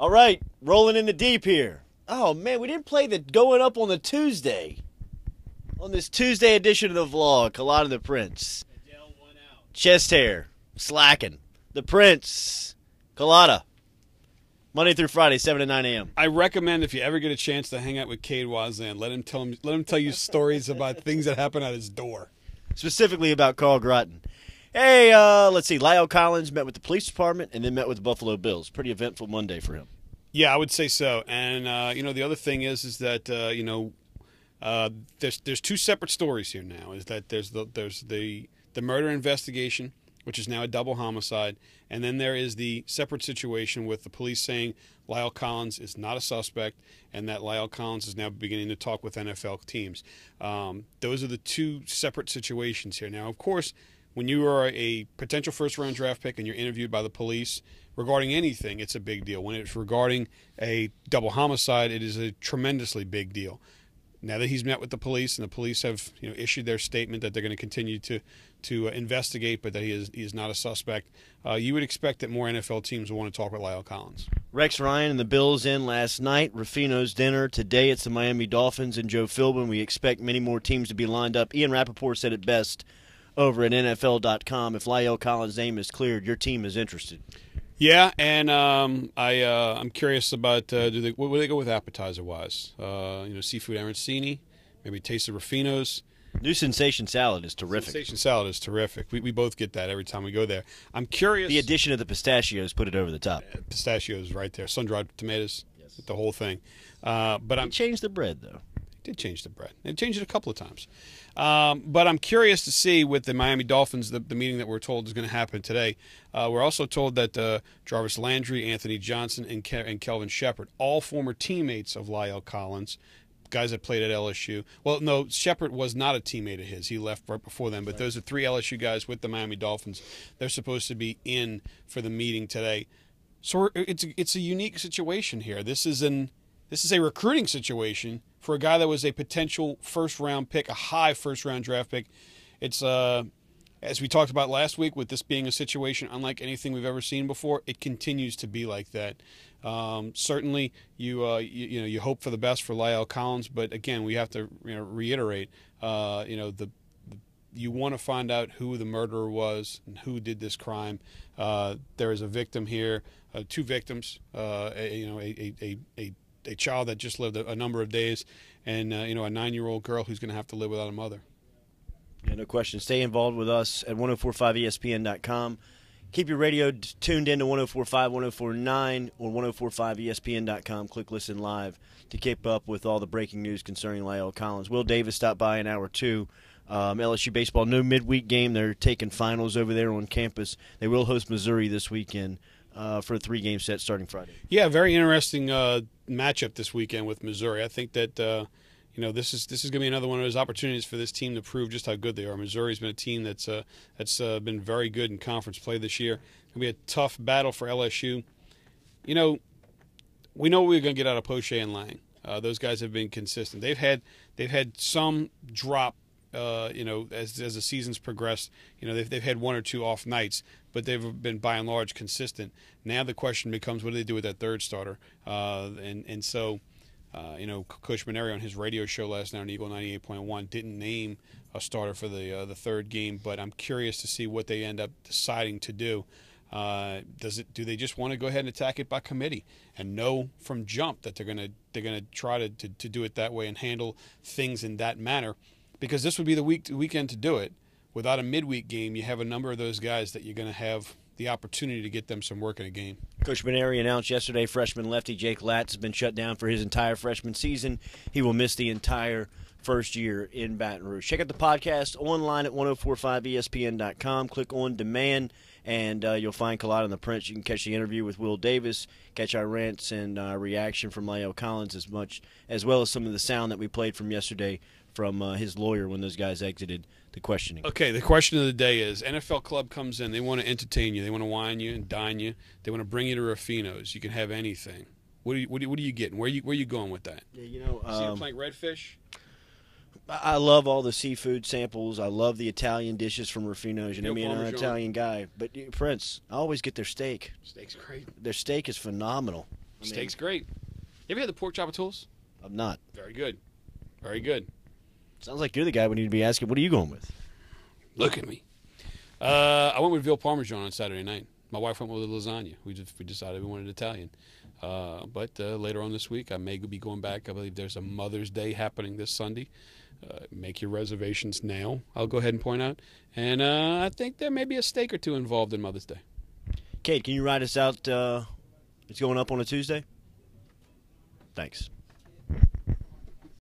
All right, rolling in the deep here. Oh, man, we didn't play the going up on the Tuesday. On this Tuesday edition of the vlog, Culotta the Prince. Chest hair, slacking. The Prince, Culotta. Monday through Friday, 7 to 9 a.m. I recommend if you ever get a chance to hang out with Cade Wazan, let him tell you stories about things that happen at his door. Specifically about Carl Groton. Hey, let's see. Lyle Collins met with the police department and then met with the Buffalo Bills. Pretty eventful Monday for him. Yeah, I would say so. And the other thing is that there's two separate stories here now. Is that there's the murder investigation, which is now a double homicide, and then there is the separate situation with the police saying Lyle Collins is not a suspect and that Lyle Collins is now beginning to talk with NFL teams. Those are the two separate situations here. Now, of course, when you are a potential first-round draft pick and you're interviewed by the police regarding anything, it's a big deal. When it's regarding a double homicide, it is a tremendously big deal. Now that he's met with the police and the police have issued their statement that they're going to continue to investigate, but that he is not a suspect, you would expect that more NFL teams will want to talk with Lyle Collins. Rex Ryan and the Bills in last night. Ruffino's dinner. Today it's the Miami Dolphins and Joe Philbin. We expect many more teams to be lined up. Ian Rappaport said it best over at NFL.com. If Lyle Collins' name is cleared, your team is interested. Yeah, and I'm curious about what do they go with appetizer-wise? Seafood arancini, maybe taste of Ruffino's. New Sensation Salad is terrific. Sensation Salad is terrific. We both get that every time we go there. I'm curious. The addition of the pistachios put it over the top. Pistachios right there. Sun-dried tomatoes, yes. The whole thing. But I'm changed the bread, though. Did change the bread. They changed it a couple of times. But I'm curious to see with the Miami Dolphins, the meeting that we're told is going to happen today. We're also told that Jarvis Landry, Anthony Johnson, and Kelvin Shepard, all former teammates of Lyle Collins, guys that played at LSU. Well, no, Shepard was not a teammate of his. He left right before them. But those are three LSU guys with the Miami Dolphins. They're supposed to be in for the meeting today. So it's a unique situation here. This is a recruiting situation for a guy that was a potential first-round pick, a high first-round draft pick. It's, as we talked about last week, with this being a situation unlike anything we've ever seen before, it continues to be like that. Certainly, you hope for the best for Lyle Collins, but again, we have to reiterate, you want to find out who the murderer was and who did this crime. There is a victim here, two victims, a child that just lived a number of days, and a 9-year-old girl who's going to have to live without a mother. Yeah, no question. Stay involved with us at 1045ESPN.com. Keep your radio tuned in to 1045, 1049, or 1045ESPN.com. Click Listen Live to keep up with all the breaking news concerning Lyle Collins. Will Davis stopped by in hour 2. LSU baseball, no midweek game. They're taking finals over there on campus. They will host Missouri this weekend for a 3-game set starting Friday. Yeah, very interesting matchup this weekend with Missouri. I think that this is going to be another one of those opportunities for this team to prove just how good they are. Missouri's been a team that's been very good in conference play this year. It's going to be a tough battle for LSU. We know we're going to get out of Poche and Lang. Those guys have been consistent. They've had some drop. As the season's progressed, they've had one or two off nights, but they've been by and large consistent. Now the question becomes, what do they do with that third starter? So Coach Maneri on his radio show last night on Eagle 98.1 didn't name a starter for the third game, but I'm curious to see what they end up deciding to do. Do they just want to go ahead and attack it by committee and know from jump that they're gonna try to do it that way and handle things in that manner? Because this would be the weekend to do it. Without a midweek game, you have a number of those guys that you're going to have the opportunity to get them some work in a game. Coach Maneri announced yesterday freshman lefty Jake Latz has been shut down for his entire freshman season. He will miss the entire first year in Baton Rouge. Check out the podcast online at 1045ESPN.com. Click on Demand, and you'll find Culotta and the Prince. You can catch the interview with Will Davis, catch our rants and reaction from Lyle Collins as well as some of the sound that we played from yesterday from his lawyer when those guys exited the questioning. Okay, the question of the day is, NFL club comes in, they want to entertain you, they want to wine you and dine you, they want to bring you to Ruffino's. You can have anything. What are you getting? Where are you going with that? Yeah, see them playing redfish? I love all the seafood samples. I love the Italian dishes from Ruffino's. You know me, I'm an Italian guy. But Prince, I always get their steak. Steak's great. Their steak is phenomenal. Steak's great. You ever had the pork chop tools? I'm not. Very good. Very good. Sounds like you're the guy we need to be asking. What are you going with? Look at me. I went with veal parmesan on Saturday night. My wife went with a lasagna. We decided we wanted Italian. But later on this week, I may be going back. I believe there's a Mother's Day happening this Sunday. Make your reservations now, I'll go ahead and point out. And I think there may be a steak or two involved in Mother's Day. Kate, can you ride us out? It's going up on a Tuesday? Thanks.